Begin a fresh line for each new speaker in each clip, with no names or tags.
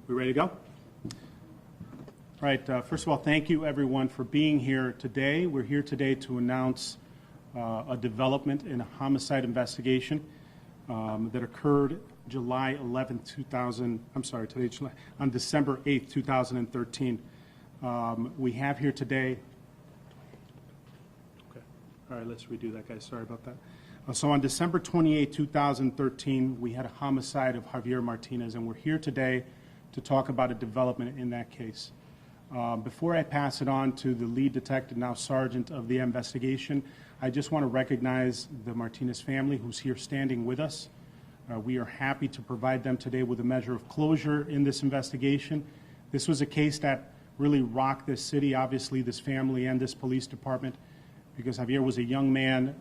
We ready to go? All right, first of all, thank you everyone for being here today. We're here today to announce a development in a homicide investigation that occurred July 11th, on December 8th, 2013. We have here today, okay, all right, let's redo that, guys, sorry about that. So on December 28, 2013, we had a homicide of Javier Martinez, and we're here today to talk about a development in that case. Before I pass it on to the lead detective, now sergeant of the investigation, I just want to recognize the Martinez family who's here standing with us. We are happy to provide them today with a measure of closure in this investigation. This was a case that really rocked this city, obviously this family and this police department, because Javier was a young man,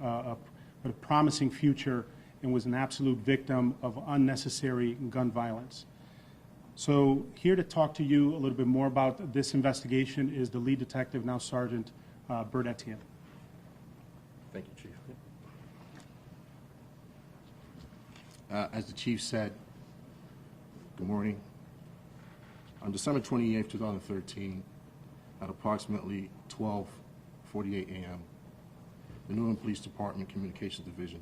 with a promising future, and was an absolute victim of unnecessary gun violence. So here to talk to you a little bit more about this investigation is the lead detective, now Sergeant Bert Etienne.
Thank you, Chief. As the Chief said, good morning. On December 28, 2013, at approximately 12:48 a.m., the New England Police Department Communications Division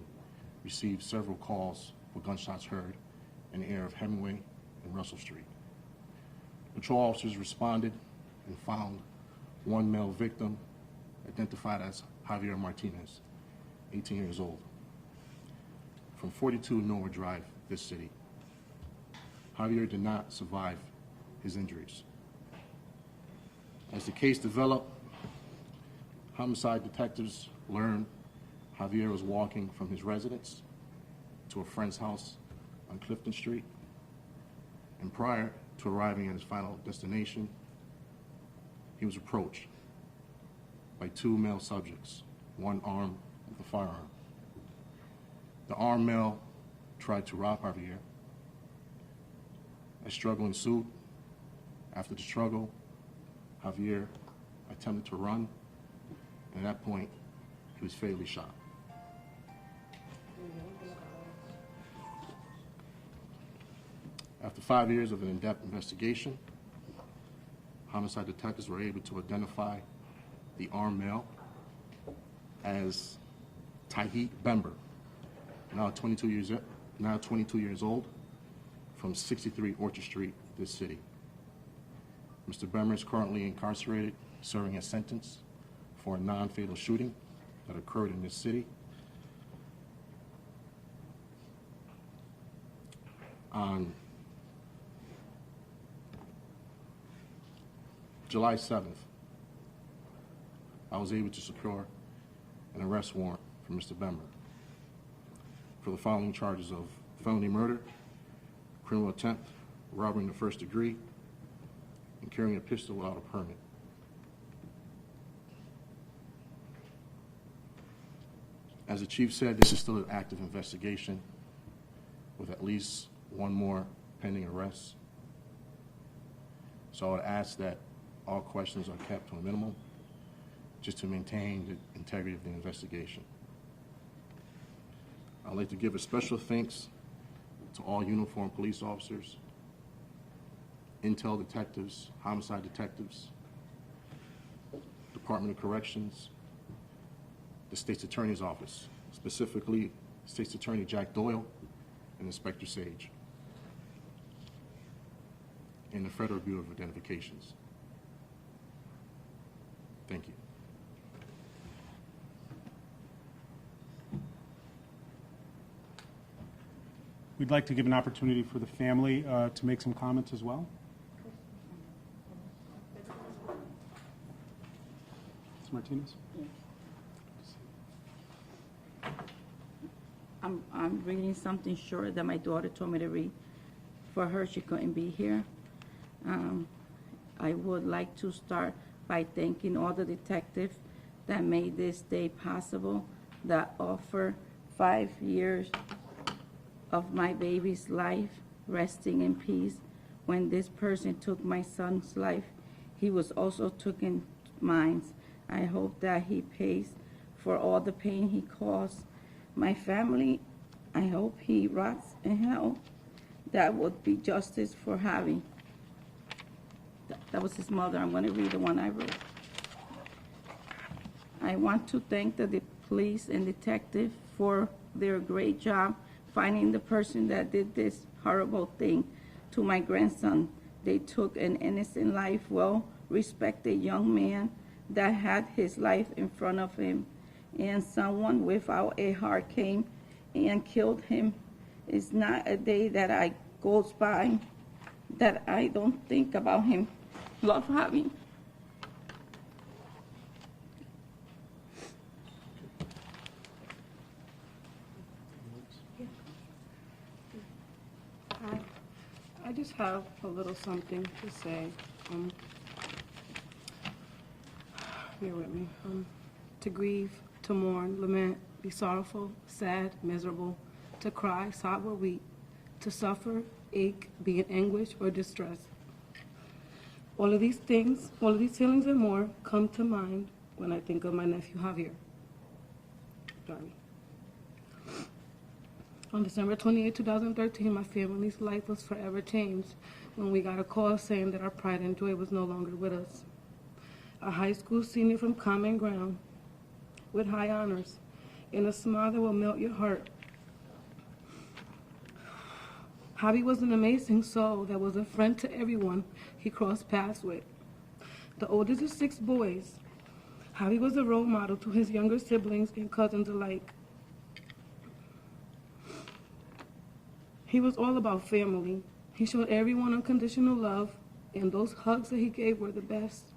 received several calls for gunshots heard in the area of Hemingway and Russell Street. Patrol officers responded and found one male victim identified as Javier Martinez, 18 years old, from 42 Norwood Drive, this city. Javier did not survive his injuries. As the case developed, homicide detectives learned Javier was walking from his residence to a friend's house on Clifton Street, and prior to arriving at his final destination, he was approached by two male subjects, one armed with a firearm. The armed male tried to rob Javier. A struggle ensued. After the struggle, Javier attempted to run, and at that point, he was fatally shot. After 5 years of an in-depth investigation, homicide detectives were able to identify the armed male as Tahit Bember, now 22 years old, from 63 Orchard Street, this city. Mr. Bember is currently incarcerated, serving a sentence for a non-fatal shooting that occurred in this city. On July 7th, I was able to secure an arrest warrant for Mr. Bember for the following charges of felony murder, criminal attempt, robbery in the first degree, and carrying a pistol without a permit. As the Chief said, this is still an active investigation with at least one more pending arrest. So I would ask that all questions are kept to a minimum, just to maintain the integrity of the investigation. I'd like to give a special thanks to all uniformed police officers, intel detectives, homicide detectives, Department of Corrections, the State's Attorney's Office, specifically State's Attorney Jack Doyle and Inspector Sage, and the Federal Bureau of Identifications. Thank you.
We'd like to give an opportunity for the family to make some comments as well. Ms. Martinez?
I'm reading something short that my daughter told me to read. For her, she couldn't be here. I would like to start by thanking all the detectives that made this day possible, that offer 5 years of my baby's life resting in peace. When this person took my son's life, he was also taking mine. I hope that he pays for all the pain he caused my family. I hope he rots in hell. That would be justice for Javi. That was his mother. I'm going to read the one I wrote. I want to thank the police and detective for their great job finding the person that did this horrible thing to my grandson. They took an innocent life, well-respected young man that had his life in front of him, and someone without a heart came and killed him. It's not a day that I goes by that I don't think about him. Love, Javi.
I just have a little something to say. Bear with me. To grieve, to mourn, lament, be sorrowful, sad, miserable, to cry, sob, or weep, to suffer, ache, be in anguish or distress. All of these things, all of these feelings and more come to mind when I think of my nephew Javier. Sorry. On December 28, 2013, my family's life was forever changed when we got a call saying that our pride and joy was no longer with us. A high school senior from Common Ground with high honors and a smile that will melt your heart. Javi was an amazing soul that was a friend to everyone he crossed paths with. The oldest of 6 boys, Javi was a role model to his younger siblings and cousins alike. He was all about family. He showed everyone unconditional love, and those hugs that he gave were the best.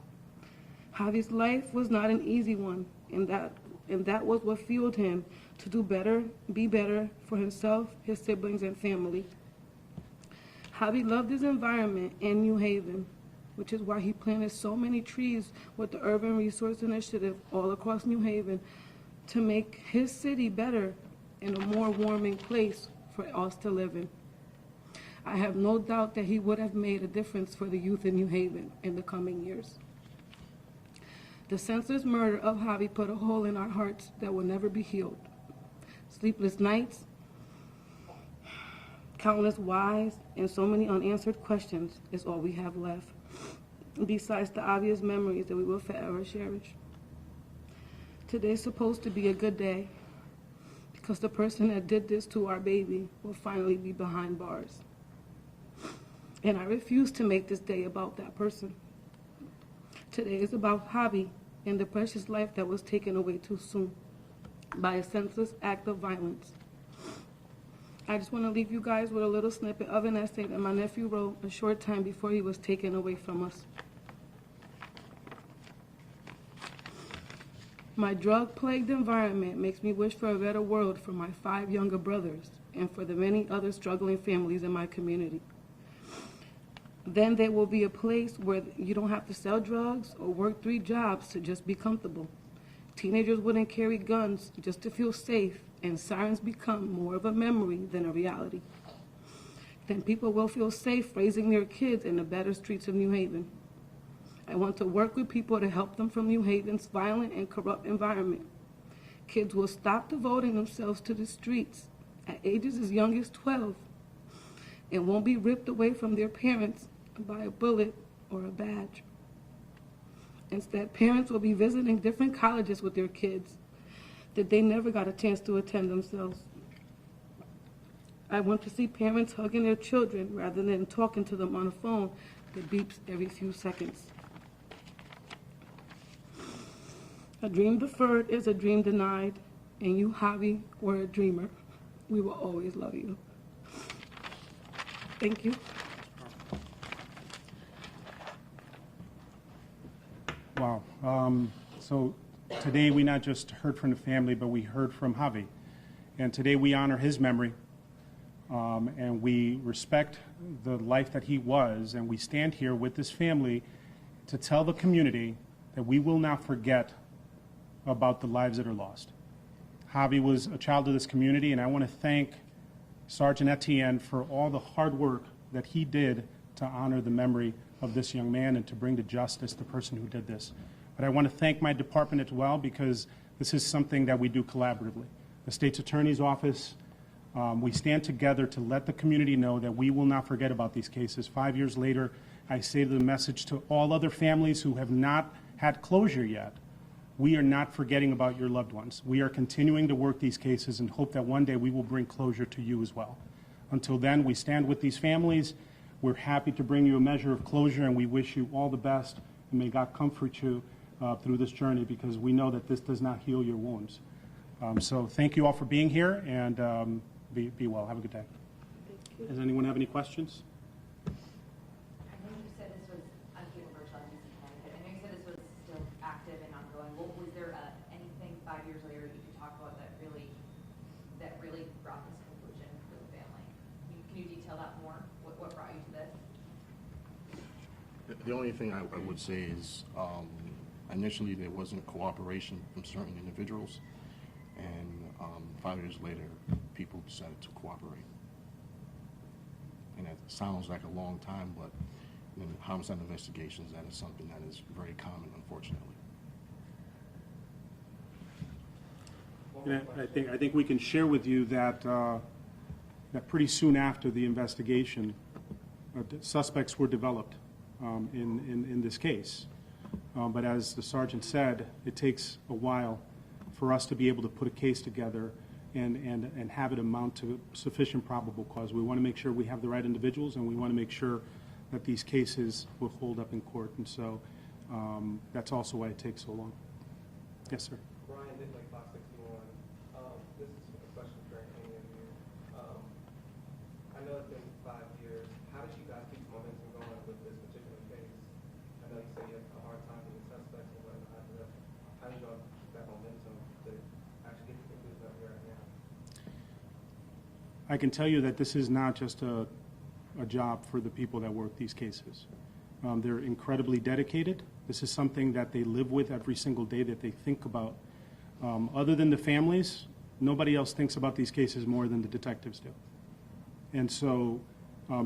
Javi's life was not an easy one, and that was what fueled him to do better, be better for himself, his siblings, and family. Javi loved his environment in New Haven, which is why he planted so many trees with the Urban Resource Initiative all across New Haven to make his city better and a more warming place for us to live in. I have no doubt that he would have made a difference for the youth in New Haven in the coming years. The senseless murder of Javi put a hole in our hearts that will never be healed. Sleepless nights, countless whys, and so many unanswered questions is all we have left, besides the obvious memories that we will forever cherish. Today's supposed to be a good day, because the person that did this to our baby will finally be behind bars. And I refuse to make this day about that person. Today is about Javi and the precious life that was taken away too soon by a senseless act of violence. I just want to leave you guys with a little snippet of an essay that my nephew wrote a short time before he was taken away from us. My drug-plagued environment makes me wish for a better world for my 5 younger brothers and for the many other struggling families in my community. Then there will be a place where you don't have to sell drugs or work 3 jobs to just be comfortable. Teenagers wouldn't carry guns just to feel safe, and sirens become more of a memory than a reality. Then people will feel safe raising their kids in the better streets of New Haven. I want to work with people to help them from New Haven's violent and corrupt environment. Kids will stop devoting themselves to the streets at ages as young as 12 and won't be ripped away from their parents by a bullet or a badge. Instead, parents will be visiting different colleges with their kids that they never got a chance to attend themselves. I want to see parents hugging their children rather than talking to them on a phone that beeps every few seconds. A dream deferred is a dream denied, and you, Javi, were a dreamer. We will always love you. Thank you.
Wow. So today we not just heard from the family, but we heard from Javi. And today we honor his memory, and we respect the life that he was, and we stand here with this family to tell the community that we will not forget about the lives that are lost. Javi was a child of this community, and I want to thank Sergeant Etienne for all the hard work that he did to honor the memory of this young man and to bring to justice the person who did this. But I want to thank my department as well, because this is something that we do collaboratively. The State's Attorney's Office We stand together to let the community know that we will not forget about these cases. 5 years later, I say the message to all other families who have not had closure yet. We are not forgetting about your loved ones. We are continuing to work these cases and hope that one day we will bring closure to you as well. Until then, we stand with these families. We're happy to bring you a measure of closure, and we wish you all the best, and may God comfort you through this journey, because we know that this does not heal your wounds. So thank you all for being here, and be well. Have a good day. Does anyone have any questions?
I know you said this was, I'm Caitlin Birchall, I'm in Connecticut. I know you said this was still active and ongoing. Was there anything 5 years later that you could talk about that really brought this conclusion for the family? Can you detail that more? What brought you to this?
The only thing I would say is initially there wasn't cooperation from certain individuals, and 5 years later, people decided to cooperate. And that sounds like a long time, but in homicide investigations, that is something that is very common, unfortunately.
And I think we can share with you that that pretty soon after the investigation, suspects were developed in this case. But as the sergeant said, it takes a while for us to be able to put a case together and have it amount to sufficient probable cause. We want to make sure we have the right individuals, and we want to make sure that these cases will hold up in court. And so that's also why it takes so long. Yes, sir.
Ryan Nittlich, Fox 61. This is a question for any of you. I know it's been 5 years. How did you guys keep momentum going with this particular case? I know you said you had a hard time with the suspects and whatnot. How did you all keep that momentum to actually get to the conclusion that we're at now?
I can tell you that this is not just a job for the people that work these cases. They're incredibly dedicated. This is something that they live with every single day, that they think about. Other than the families, nobody else thinks about these cases more than the detectives do. And so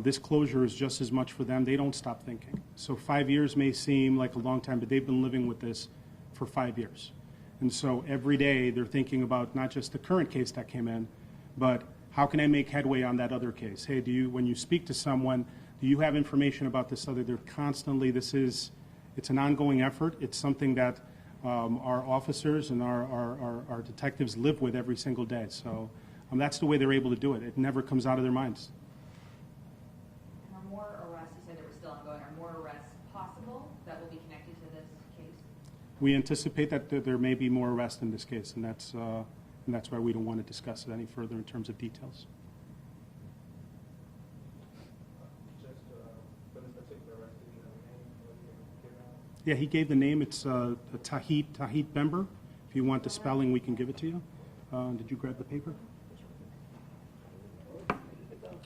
this closure is just as much for them. They don't stop thinking. So 5 years may seem like a long time, but they've been living with this for 5 years. And so every day they're thinking about not just the current case that came in, but how can I make headway on that other case? Hey, when you speak to someone, do you have information about this other? They're constantly, it's an ongoing effort. It's something that our officers and our detectives live with every single day. So that's the way they're able to do it. It never comes out of their minds.
And are more arrests, you said they were still ongoing, are more arrests possible that will be connected to this case?
We anticipate that there may be more arrests in this case, and that's why we don't want to discuss it any further in terms of details.
Just for this particular arrest, do you have a name? What do you give out?
Yeah, he gave the name. It's Tahit Bember. If you want the spelling, we can give it to you. Did you grab the paper?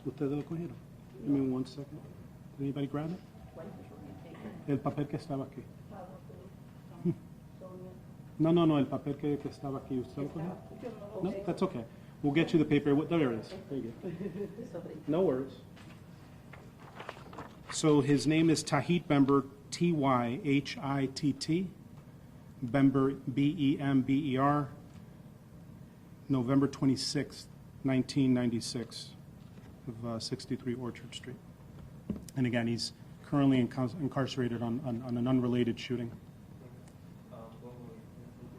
Usted lo cogieron. Give me 1 second. Did anybody grab it? El papel que estaba aquí. No, el papel que estaba aquí. ¿Usted lo cogió? No, that's okay. We'll get you the paper. There it is. There you go. No worries. So his name is Tahit Bember, Tyhitt, Bember, Bember, November 26th, 1996, of 63 Orchard Street. And again, he's currently incarcerated on an unrelated shooting.
When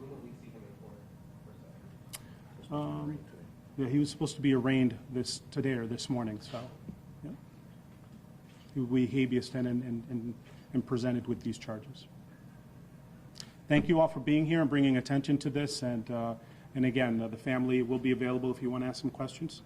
will we see him in court, per se?
Yeah, he was supposed to be arraigned today or this morning, so yeah. He will be habeas and presented with these charges. Thank you all for being here and bringing attention to this, and again, the family will be available if you want to ask some questions.